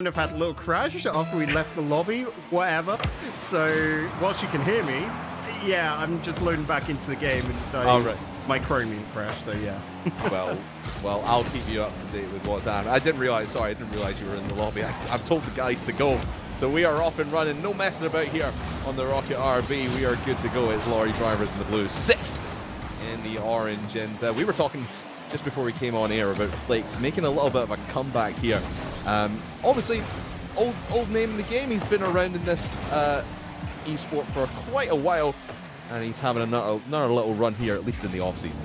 have had a little crash after we left the lobby, whatever. So whilst you can hear me, yeah, I'm just loading back into the game and my Chromium crashed. So yeah. well, I'll keep you up to date with what's happening. I didn't realize you were in the lobby. I've told the guys to go. So we are off and running. No messing about here on the Rocket RB. We are good to go. It's Lorry Drivers in the blue, 6th in the orange. And we were talking just before we came on air about FLAKES making a little bit of a comeback here. Obviously, old name in the game. He's been around in this esport for quite a while, and he's having another little run here, at least in the off-season.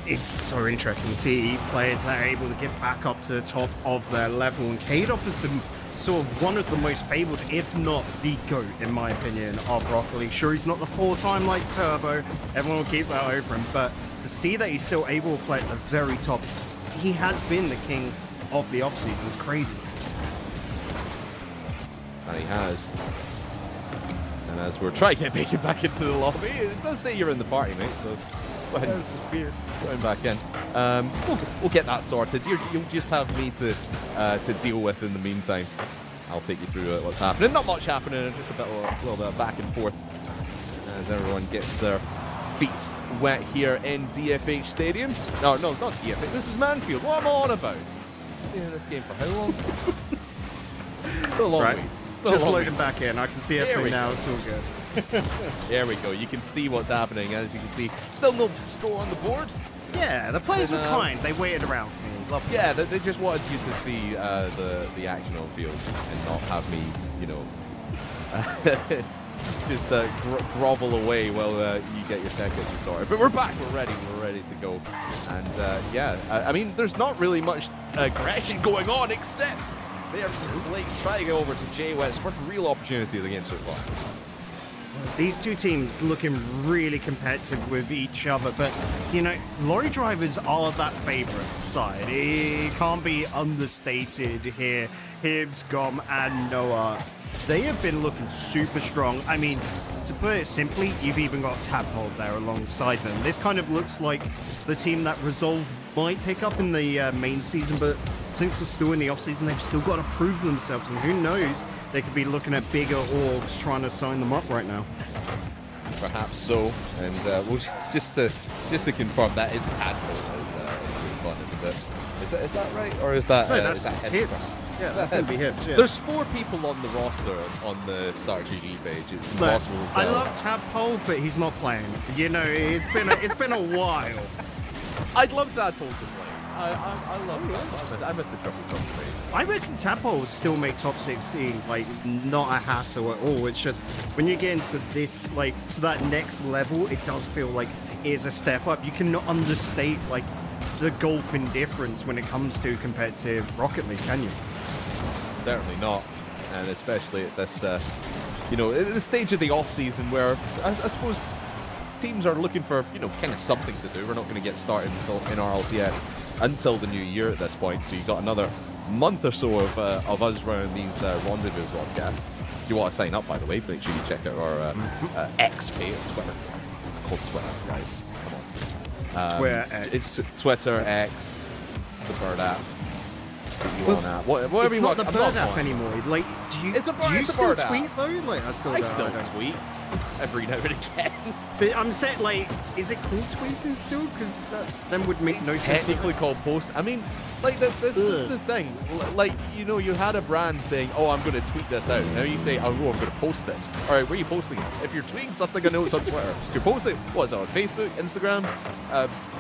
It's so interesting to see players that are able to get back up to the top of their level, and K-Dop has been sort of one of the most fabled, if not the GOAT, in my opinion, of Rocket League. Sure, he's not the 4-time like Turbo, everyone will keep that over him, but to see that he's still able to play at the very top, he has been the king of the off-season. It's crazy. And he has. And as we're trying to make it back into the lobby, it does say you're in the party, mate, so go ahead and going back in. We'll get that sorted. You'll just have me to deal with in the meantime. I'll take you through what's happening. Not much happening, just a little bit of back and forth as everyone gets their feet wet here in DFH Stadium. No, not DFH. This is Manfield. What am I on about? Been in this game for how long? For a long right. week. Just loading back in. I can see everything now. It's all good. There we go. You can see what's happening. As you can see, still no score on the board. Yeah, the players were kind. They waited around for me. Lovely. Yeah, they just wanted you to see the action on field and not have me, you know, just grovel away while you get your tech issues sorted. But we're back. We're ready to go. And yeah, I mean, there's not really much aggression going on except they are trying to go over to JWEYTS. First real opportunity of the game so far. These two teams looking really competitive with each other, but, you know, lorry drivers are that favorite side. It can't be understated here. HIBBS, GOMB, and Noah, they have been looking super strong. I mean, to put it simply, you've even got Tadpole there alongside them. This kind of looks like the team that Resolve might pick up in the main season, but since they're still in the off-season, they've still got to prove themselves, and who knows, they could be looking at bigger orgs trying to sign them up right now. Perhaps so, and we'll just to confirm that it's Tadpole. It's really fun, isn't it? Is that right, or is that? No, that's HIBBS. Yeah, that's going to be HIBBS. Yeah. There's 4 people on the roster on the Start GG page. It's impossible to tell. I love Tadpole, but he's not playing. You know, it's been a while. I'd love Tadpole to play. I love that. I miss the triple jump phase. I reckon Tadpole would still make top 16, like, not a hassle at all. It's just, when you get into this, like, to that next level, it does feel like it is a step up. You cannot understate, like, the golfing difference when it comes to competitive Rocket League, can you? Certainly not. And especially at this, you know, at the stage of the off-season where, I suppose, teams are looking for, you know, kind of something to do. We're not going to get started in our LCS until the new year at this point, so you've got another month or so of us running these Rendez-Vous broadcasts. If you want to sign up, by the way, make sure you check out our X page on Twitter. It's called Twitter, guys. Come on. Twitter X. It's Twitter X, the Bird app. Whatever it's not the Bird app anymore. Like, do you still tweet though? Like, I still tweet every now and again. But I'm saying, like, is it called tweeting still? Because that then would make no sense. Technically called post. I mean, like, this is the thing. Like, you know, you had a brand saying, "Oh, I'm going to tweet this out." Now you say, "Oh, I'm going to post this." All right, where are you posting it? If you're tweeting something, I know it's on Twitter. If you're posting, what is it on Facebook, Instagram,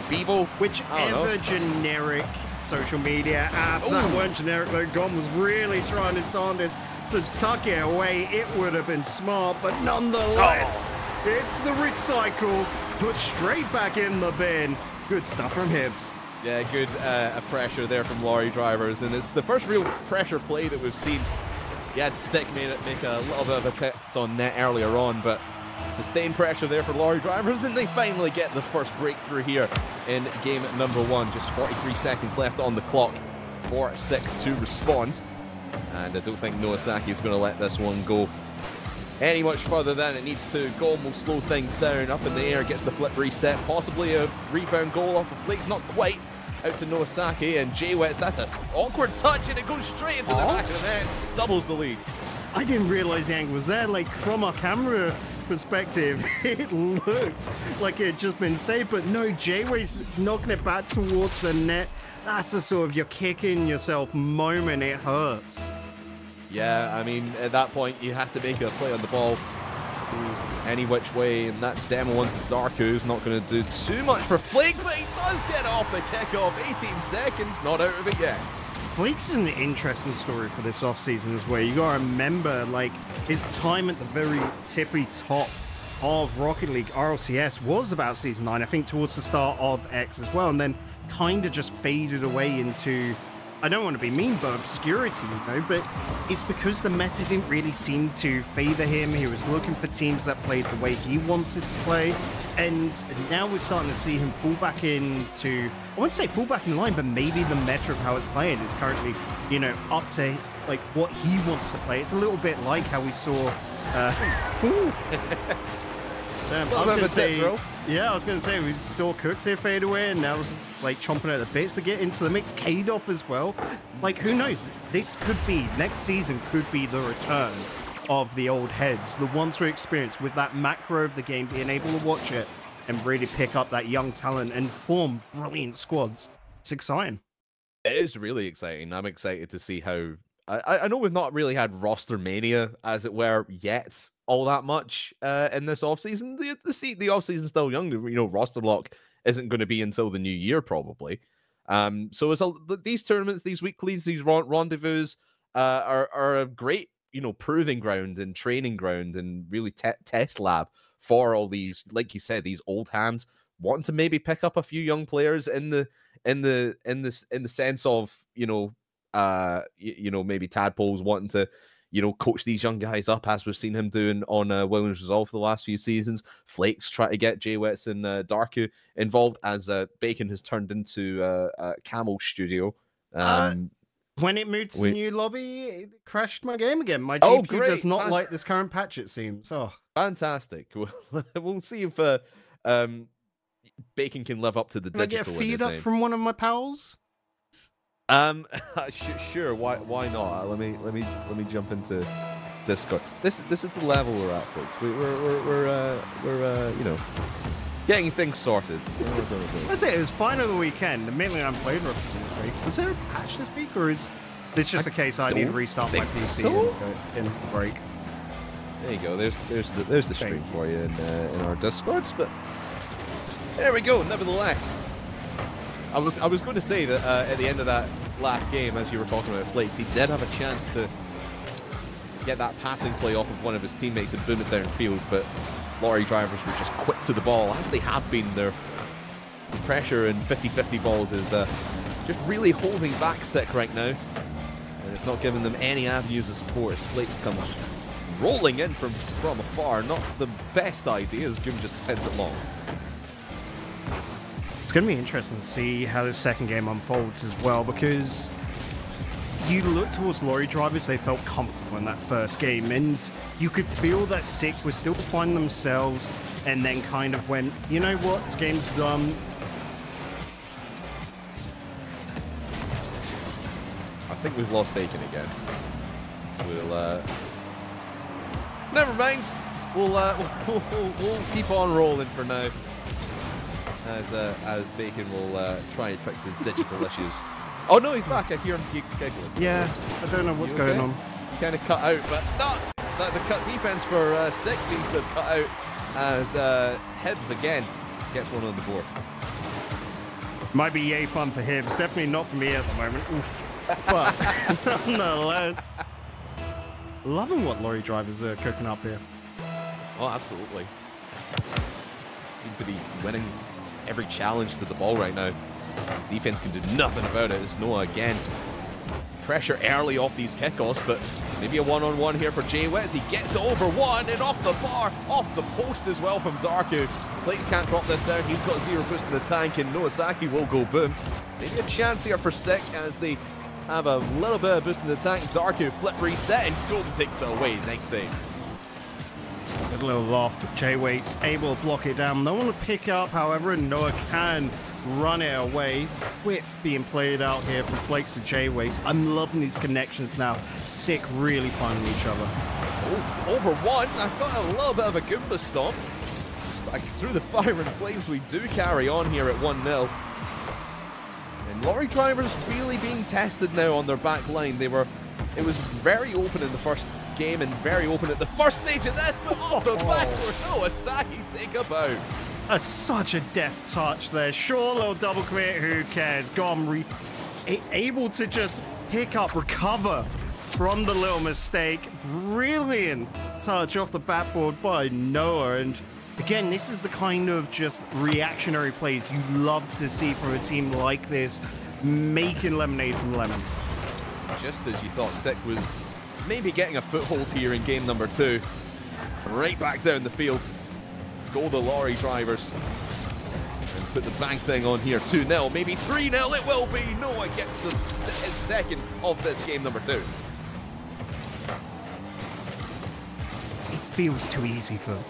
Bebo, whichever generic social media app that weren't generic though. GOMB was really trying his darndest to tuck it away. It would have been smart, but nonetheless, it's the recycle put straight back in the bin. Good stuff from HIBBS. Yeah, good pressure there from lorry drivers, and it's the first real pressure play that we've seen. Yeah, Sick make a little bit of a attempt on net earlier on, but sustained pressure there for lorry drivers. Then they finally get the first breakthrough here in game number 1. Just 43 seconds left on the clock for Sick to respond. And I don't think NOAHSAKY is going to let this one go any much further than it needs to. GOMB will slow things down. Up in the air, gets the flip reset. Possibly a rebound goal off of FLAKES. Not quite. out to NOAHSAKY, and JWEYTS, that's an awkward touch, and it goes straight into the back of the net, doubles the lead. I didn't realize the angle was there. Like, from our camera perspective, it looked like it had just been saved, but no, JWEYTS knocking it back towards the net. That's a sort of you're kicking yourself moment. It hurts. Yeah, I mean, at that point, you had to make a play on the ball any which way, and that demo onto DRKU not going to do too much for Flake, but he does get off the kickoff. 18 seconds, not out of it yet. Flake's an interesting story for this offseason as well. You gotta remember, like, his time at the very tippy top of Rocket League RLCS was about Season 9, I think towards the start of X as well, and then kind of just faded away into, I don't want to be mean, but obscurity, you know, but it's because the meta didn't really seem to favor him. He was looking for teams that played the way he wanted to play, and now we're starting to see him fall back into, I wouldn't say fall back in line, but maybe the meta of how it's playing is currently, you know, up to like what he wants to play. It's a little bit like how we saw I was going to say, yeah, I was going to say we saw Cooks here fade away, and now it's like chomping at the bits to get into the mix. K-Dop as well. Like, who knows? This could be, next season could be the return of the old heads, the ones who experienced with that macro of the game, being able to watch it and really pick up that young talent and form brilliant squads. It's exciting. It is really exciting. I'm excited to see how... I know we've not really had roster mania, as it were, yet all that much in this offseason. The offseason's still young. You know, roster block isn't going to be until the new year, probably. So it's these tournaments, these weeklies, these rendezvous are a great, you know, proving ground and training ground and really test lab for all these, like you said, these old hands wanting to maybe pick up a few young players in the sense of, you know, maybe Tadpole's wanting to, you know, coach these young guys up, as we've seen him doing on Williams Resolve for the last few seasons. Flakes try to get JWEYTS and DRKU involved, as Bacon has turned into Camel Studio. When it moved to the new lobby, it crashed my game again. My GPU does not like this current patch, it seems. Oh, fantastic. We'll see if Bacon can live up to the digital. Can I get a feed up from one of my pals? Sure. Why not? Let me jump into Discord. This is the level we're at, folks. We're you know, getting things sorted. I say it was fine over the weekend. The mainly I'm playing this week. Was there a patch this week, or is this just a case I need to restart my PC in break? There you go. There's the stream for you in our Discords, but there we go. Nevertheless, I was going to say that at the end of that last game, as you were talking about Flakes, he did have a chance to get that passing play off of one of his teammates and boom it downfield, but lorry drivers were just quick to the ball, as they have been. Their pressure in 50-50 balls is just really holding back Sick right now, and it's not giving them any avenues of support as Flakes comes rolling in from afar. Not the best idea, as Goom just sends it long. It's going to be interesting to see how this second game unfolds as well, because you look towards lorry drivers, they felt comfortable in that first game, and you could feel that Sick was still finding themselves, and then kind of went, you know what, this game's done. I think we've lost Bacon again. We'll never mind. We'll keep on rolling for now, as Bacon will try and fix his digital issues. Oh no, he's back. I hear him giggling. Yeah, I don't know what's going on. He kind of cut out, but not that the cut defense for Sick seems to have cut out, as HIBBS again gets one on the board. Might be yay fun for HIBBS, definitely not for me at the moment. Oof. But nonetheless, loving what lorry drivers are cooking up here. Oh, absolutely. Seem to be winning every challenge to the ball right now. Defense can do nothing about it. It's Noah again. Pressure early off these kickoffs, but maybe a one-on-one here for JWEYTS. He gets over one and off the bar, off the post as well from DRKU. Flakes can't drop this down. He's got zero boost in the tank, and NOAHSAKY will go boom. Maybe a chance here for Sick as they have a little bit of boost in the tank. DRKU flip reset, and GOMB takes it away. Nice save. Good little loft. JWEYTS able to block it down. No one to pick up, however, and Noah can run it away. Width being played out here from Flakes to JWEYTS. I'm loving these connections now. Sick, really finding each other. Oh, over one. I thought a little bit of a GOMB stomp. Back through the fire and flames, we do carry on here at 1-0. And Lorry Drivers really being tested now on their back line. It was very open in the first game and very open at the first stage of this, but off the back for NOAHSAKY take a bow. That's such a deft touch there. Sure, little double commit, who cares? GOMB able to just pick up, recover from the little mistake. Brilliant touch off the backboard by Noah. And again, this is the kind of just reactionary plays you love to see from a team like this, making lemonade from lemons. Just as you thought Sick was maybe getting a foothold here in game number 2, right back down the field go the Lorry Drivers and put the bang thing on here. 2-0, maybe 3-0 it will be. Noah gets the second of this game number 2. It feels too easy for them.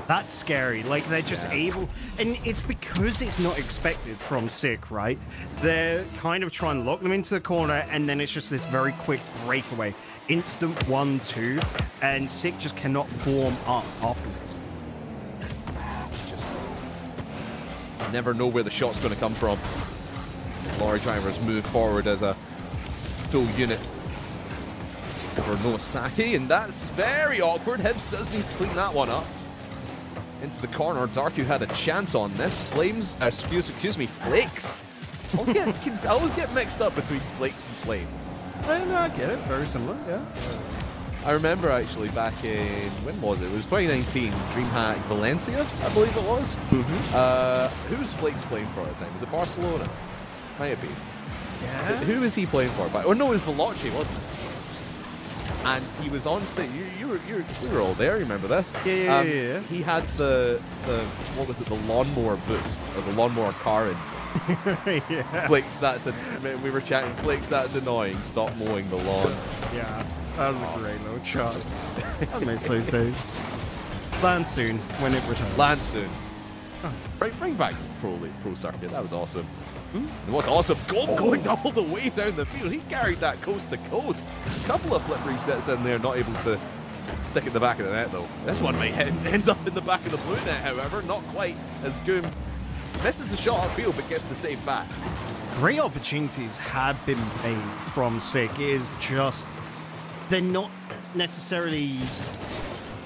That's scary. Like, they're just able, and it's because it's not expected from Sick, right? They're kind of trying to lock them into the corner, and then it's just this very quick breakaway. Instant 1-2, and Sick just cannot form up afterwards. Just never know where the shot's going to come from. Lorry Drivers move forward as a full unit over NOAHSAKY, and that's very awkward. HIBBS does need to clean that one up. Into the corner, DRKU had a chance on this. Flames, excuse me, Flakes. I always get mixed up between Flakes and Flame. I get it, very similar, yeah. I remember actually back in, when was it? It was 2019, DreamHack Valencia, I believe it was. Who was Flakes playing for at the time? Was it Barcelona? Might have been. Yeah. Who was he playing for? Oh no, it was Veloci, wasn't it? And he was on stage. We were all there. You remember this? Yeah. He had the what was it? The lawnmower boost or the lawnmower car in. Yeah. Flakes, we were chatting. Flakes, that's annoying. Stop mowing the lawn. Yeah, that was a great little shot. I miss those days. Land soon when it returns. Land soon. Oh, bring back pro circuit. That was awesome. It was awesome. GOMB going all the way down the field. He carried that coast to coast. A couple of flip resets in there, not able to stick in the back of the net though. This one might end up in the back of the blue net, however, not quite as GOMB misses the shot upfield but gets the save back. Great opportunities have been made from Sick. It is just they're not necessarily,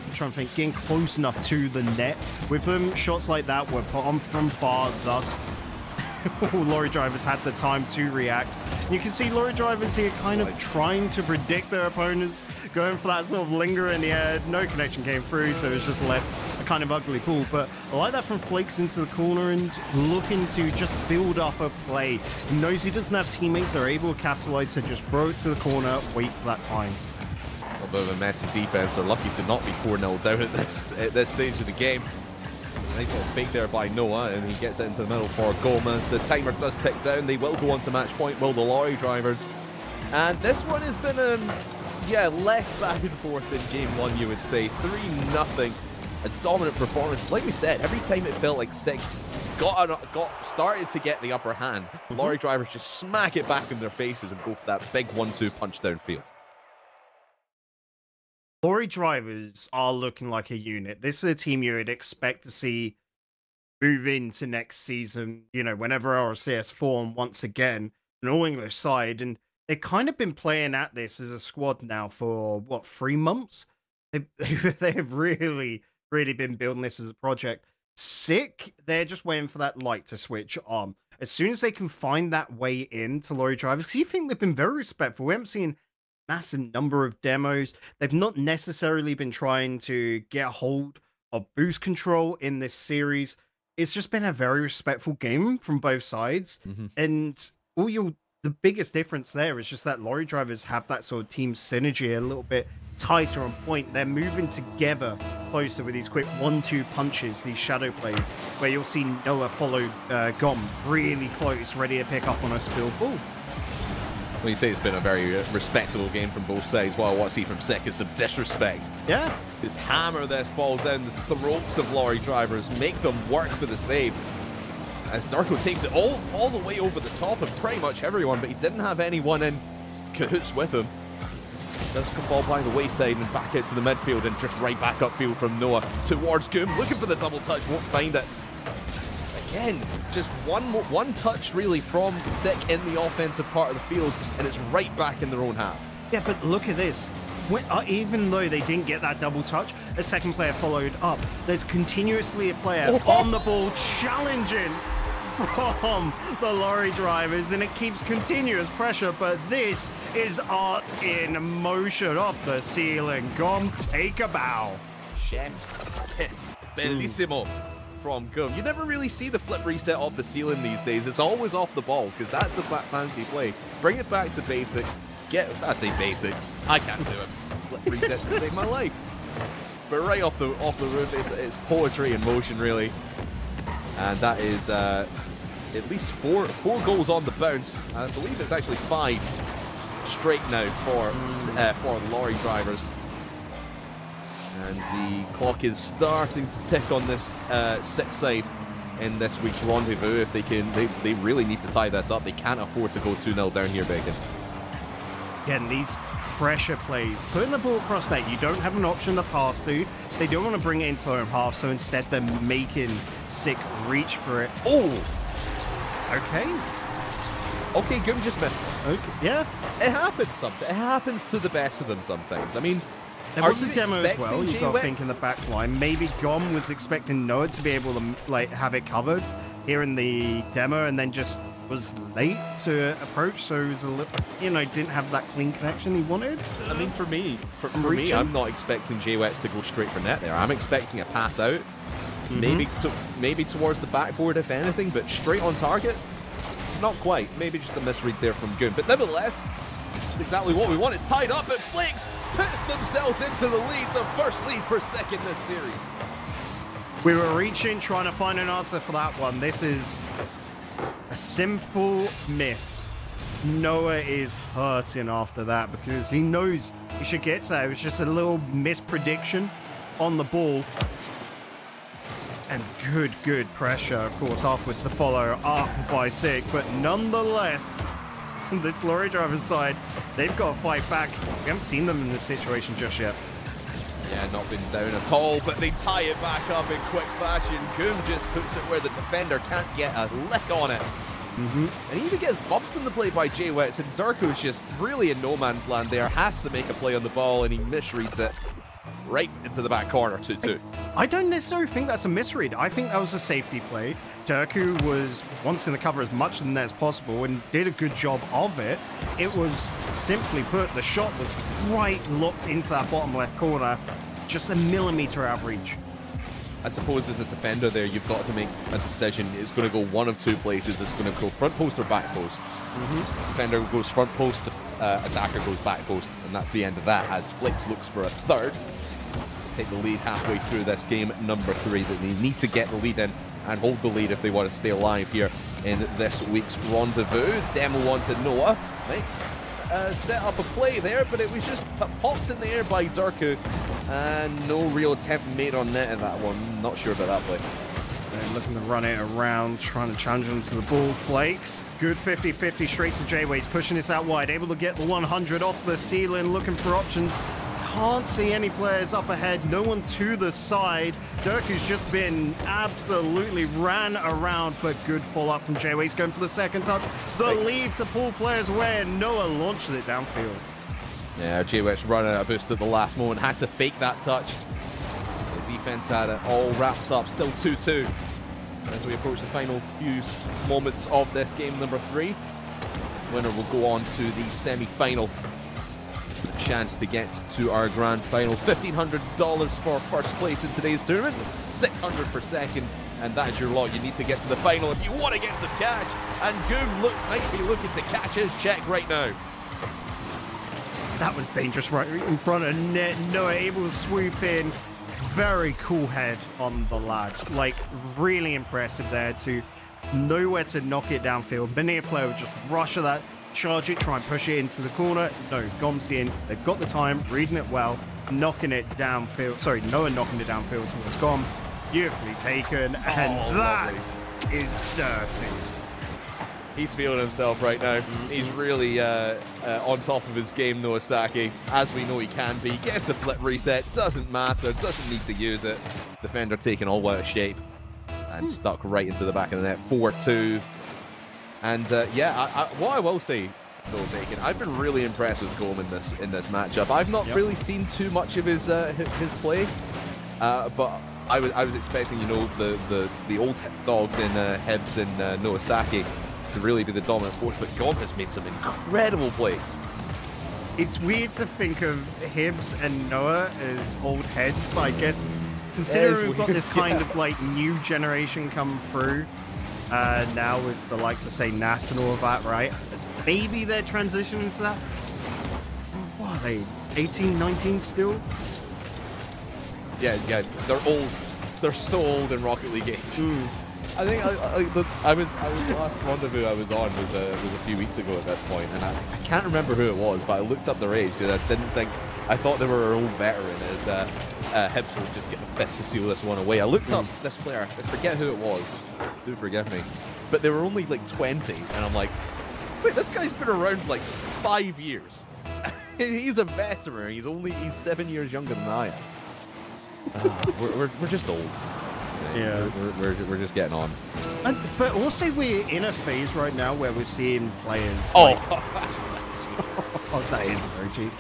I'm trying to think, getting close enough to the net with them. Shots like that were put on from far, thus Lorry Drivers had the time to react. You can see Lorry Drivers here kind of trying to predict their opponents, going for that sort of linger in the air. No connection came through, so it's just left a kind of ugly pool. But I like that from Flakes into the corner and looking to just build up a play. He knows he doesn't have teammates that are able to capitalize, so just throw it to the corner, wait for that time. A bit of a messy defense. They're lucky to not be 4-0 down at this stage of the game. Nice little fake there by Noah, and he gets it into the middle for GOMB as the timer does tick down. They will go on to match point, will the Lorry Drivers. And this one has been, less back and forth than game 1, you would say. 3-0, a dominant performance. Like we said, every time it felt like Sick started to get the upper hand, Lorry Drivers just smack it back in their faces and go for that big 1-2 punch downfield. Lorry Drivers are looking like a unit. This is a team you would expect to see move into next season, you know, whenever RCS form once again, an all-English side. And they've kind of been playing at this as a squad now for, what, 3 months? They've really been building this as a project. Sick, they're just waiting for that light to switch on. As soon as they can find that way in to Lorry Drivers, because you think they've been very respectful. We haven't seen massive number of demos. They've not necessarily been trying to get a hold of boost control in this series. It's just been a very respectful game from both sides. And the biggest difference there is just that Lorry Drivers have that sort of team synergy a little bit tighter on point. They're moving together closer with these quick 1-2 punches, these shadow plays, where you'll see Noah follow GOMB really close, ready to pick up on a spilled ball. Well, you say it's been a very respectable game from both sides. Well, what I see from Sick is some disrespect. Yeah. Just hammer this ball down the throats of Lorry Drivers, make them work for the save. as DRKU takes it all the way over the top of pretty much everyone, but he didn't have anyone in cahoots with him. Does fall by the wayside and back out to the midfield and just right back upfield from Noah towards GOMB, looking for the double touch, won't find it. Again, just one touch really from Sick in the offensive part of the field, and it's right back in their own half. Yeah, but look at this. Even though they didn't get that double touch, a second player followed up. There's continuously a player on the ball challenging from the lorry drivers, and it keeps continuous pressure, but this is art in motion off the ceiling. GOMB, take a bow. Chef's kiss. Bellissimo. From GOMB. You never really see the flip reset off the ceiling these days. It's always off the ball, because that's the fancy play. Bring it back to basics. I say basics. I can't do it. Flip reset to save my life. But right off the roof, it's poetry in motion, really. And that is at least four goals on the bounce. I believe it's actually 5 straight now for lorry drivers. And the clock is starting to tick on this Sick side in this week's Rendezvous. If they really need to tie this up. They can't afford to go 2-0 down here, Bacon. Again, these pressure plays, putting the ball across net, you don't have an option to pass to. They don't want to bring it into their own half, so instead they're making Sick reach for it. Oh! Okay. Okay, GOMB just missed it. Okay, yeah. It happens sometimes. It happens to the best of them sometimes. I mean, there was a demo as well, you've got to think in the back line. Maybe GOMB was expecting Noah to be able to have it covered here in the demo, and then just was late to approach, so it was a little, didn't have that clean connection he wanted. I mean, for me, I'm not expecting JWEYTS to go straight for net there. I'm expecting a pass out, maybe towards the backboard if anything, but straight on target, not quite. Maybe just a misread there from GOMB, but nevertheless, it's exactly what we want. It's tied up, and FLAKES puts themselves into the lead, the first lead for Sick in this series. We were reaching, trying to find an answer for that one. This is a simple miss. Noah is hurting after that because he knows he should get to that. It was just a little misprediction on the ball. And good pressure, of course, afterwards to follow up by Sick. But nonetheless, this lorry driver's side, they've got to fight back. We haven't seen them in this situation just yet. Yeah, not been down at all, but they tie it back up in quick fashion. GOMB just puts it where the defender can't get a lick on it. And he even gets bumped in the play by JWEYTS, and DRKU's just really in no man's land there. Has to make a play on the ball, and he misreads it right into the back corner, 2-2. I don't necessarily think that's a misread. I think that was a safety play. DRKU was wanting to cover as much of the net as possible and did a good job of it. It was simply put, the shot was right locked into that bottom left corner, just a millimeter out of reach. I suppose as a defender there, you've got to make a decision. It's going to go one of two places. It's going to go front post or back post. Defender goes front post, attacker goes back post, and that's the end of that as FLAKES looks for a third. Take the lead halfway through this game, number 3, that they need to get the lead in and hold the lead if they want to stay alive here in this week's Rendezvous. Demo wanted Noah. Set up a play there, but it was just popped in the air by DRKU, and no real attempt made on net in that one. Not sure about that play. They're looking to run it around, trying to challenge into the ball. FLAKES, good 50-50 straight to JWEYTS, pushing this out wide, able to get the 100 off the ceiling, looking for options. Can't see any players up ahead, no one to the side. DRKU's just been absolutely ran around, but good follow-up from JWEYTS, going for the second touch. The leave to pull players away, and Noah launches it downfield. Yeah, JWEYTS running out of boost at the last moment, had to fake that touch. The defense had it all wrapped up, still 2-2. As we approach the final few moments of this game, number 3. Winner will go on to the semi-final. Chance to get to our grand final. $1,500 for first place in today's tournament, $600 for second, and that is your lot. You need to get to the final if you want to get some cash, and GOMB might be looking to cash his check right now. That was dangerous right in front of net. Noah able to swoop in. Very cool head on the lad. Like, really impressive there to know where to knock it downfield. Many a player would just rush at that, charge it, try and push it into the corner. No, GOMB's in. They've got the time, reading it well, knocking it downfield. Sorry, Noah knocking it downfield towards GOMB. beautifully taken, and that is dirty. He's feeling himself right now. He's really on top of his game, NOAHSAKY, as we know he can be. Gets the flip reset, doesn't matter, doesn't need to use it. Defender taken all out of shape and stuck right into the back of the net. 4-2. And yeah, what I will say, though, Bacon, I've been really impressed with GOMB in this matchup. I've not really seen too much of his play, but I was expecting, you know, the old dogs in HIBBS and NOAHSAKY to really be the dominant force, but GOMB has made some incredible plays. It's weird to think of HIBBS and Noah as old heads, but I guess considering we've got this kind of like new generation come through now with the likes of, say, NAS and all of that, right? Maybe they're transitioning to that. What are they, 18, 19 still? Yeah, they're old. They're so old in Rocket League age. I think I was the last rendezvous I was on was a few weeks ago at this point, and I can't remember who it was, but I looked up their age and I thought they were an old veteran, as HIBBS was just getting fit to seal this one away. I looked up this player, I forget who it was, do forgive me, but they were only like 20, and I'm like, wait, this guy's been around like 5 years. He's a veteran. He's 7 years younger than I am. We're just old. Yeah, we're just getting on. But also we're in a phase right now where we're seeing players. Oh, like, oh, that is very cheap.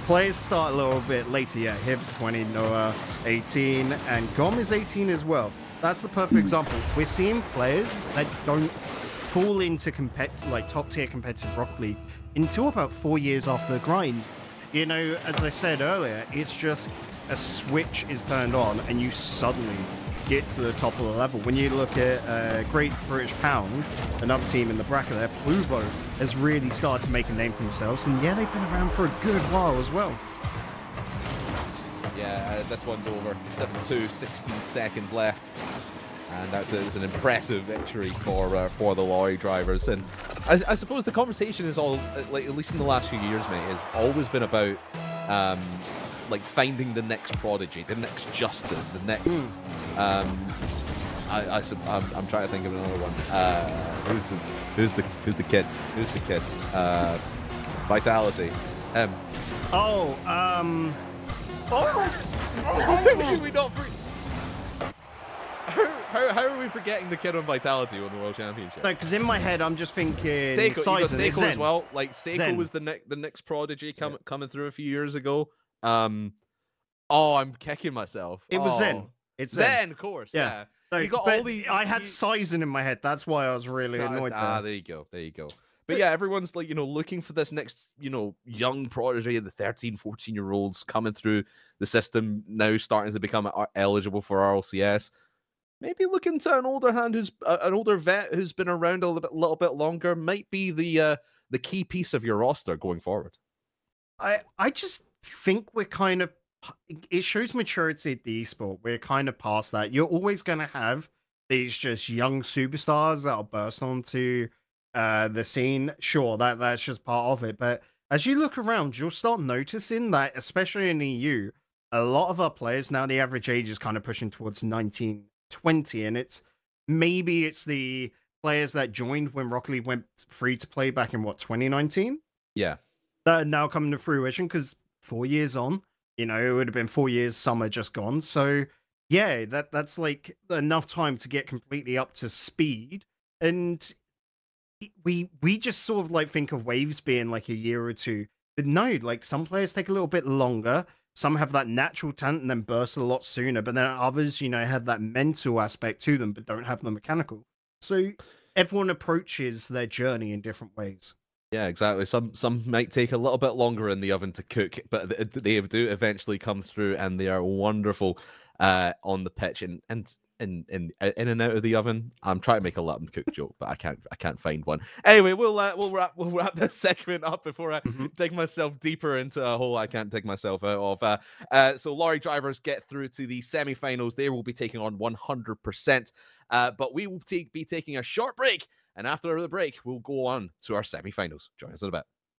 Players start a little bit later. Yeah, HIBBS 20, Noah 18, and GOMB is 18 as well. That's the perfect example. We're seeing players that don't fall into top tier competitive Rocket League until about 4 years after the grind. You know, as I said earlier, it's just a switch is turned on and you suddenly get to the top of the level. When you look at Great British Pound, another team in the bracket there, Pluvo has really started to make a name for themselves, and yeah, they've been around for a good while as well. Yeah, this one's over. 7-2, 16 seconds left. And that's an impressive victory for the lorry drivers. And I suppose the conversation is all, like, at least in the last few years, mate, has always been about like finding the next prodigy, the next Justin, the next. I'm trying to think of another one. Who's the kid? Who's the kid? Vitality. Should we not? How are we forgetting the kid on Vitality on the World Championship? No, because in my head I'm just thinking Seiko as well. Like Seiko was the next prodigy coming through a few years ago. Oh, I'm kicking myself. It was Zen. It's Zen, of course. Yeah. So, you got all the. I had Sizen in my head. That's why I was really annoyed. There you go. There you go. But yeah, everyone's like, looking for this next, young prodigy, the 13, 14-year-olds coming through the system now, starting to become eligible for RLCS. Maybe looking to an older hand an older vet who's been around a little bit longer might be the key piece of your roster going forward. I just think we're kind of, it shows maturity at the esport. We're kind of past that. You're always going to have these just young superstars that'll burst onto the scene. Sure, that's just part of it. But as you look around, you'll start noticing that, especially in EU, a lot of our players now, the average age is kind of pushing towards 19, 20, and maybe it's the players that joined when Rocket League went free to play back in 2019. Yeah, that are now coming to fruition because 4 years on, it would have been 4 years summer just gone. So yeah, that's like enough time to get completely up to speed. And we just sort of like think of waves being like a year or two, but no, like some players take a little bit longer. Some have that natural talent and then burst a lot sooner, but then others, have that mental aspect to them, but don't have the mechanical. So everyone approaches their journey in different ways. Yeah, exactly. Some might take a little bit longer in the oven to cook, but they do eventually come through, and they are wonderful on the pitch and in and out of the oven. I'm trying to make a let them cook joke, but I can't find one. Anyway, we'll wrap this segment up before I dig myself deeper into a hole I can't dig myself out of. So lorry drivers get through to the semi-finals. They will be taking on 100%, but we will be taking a short break, and after the break, we'll go on to our semi-finals. Join us in a bit.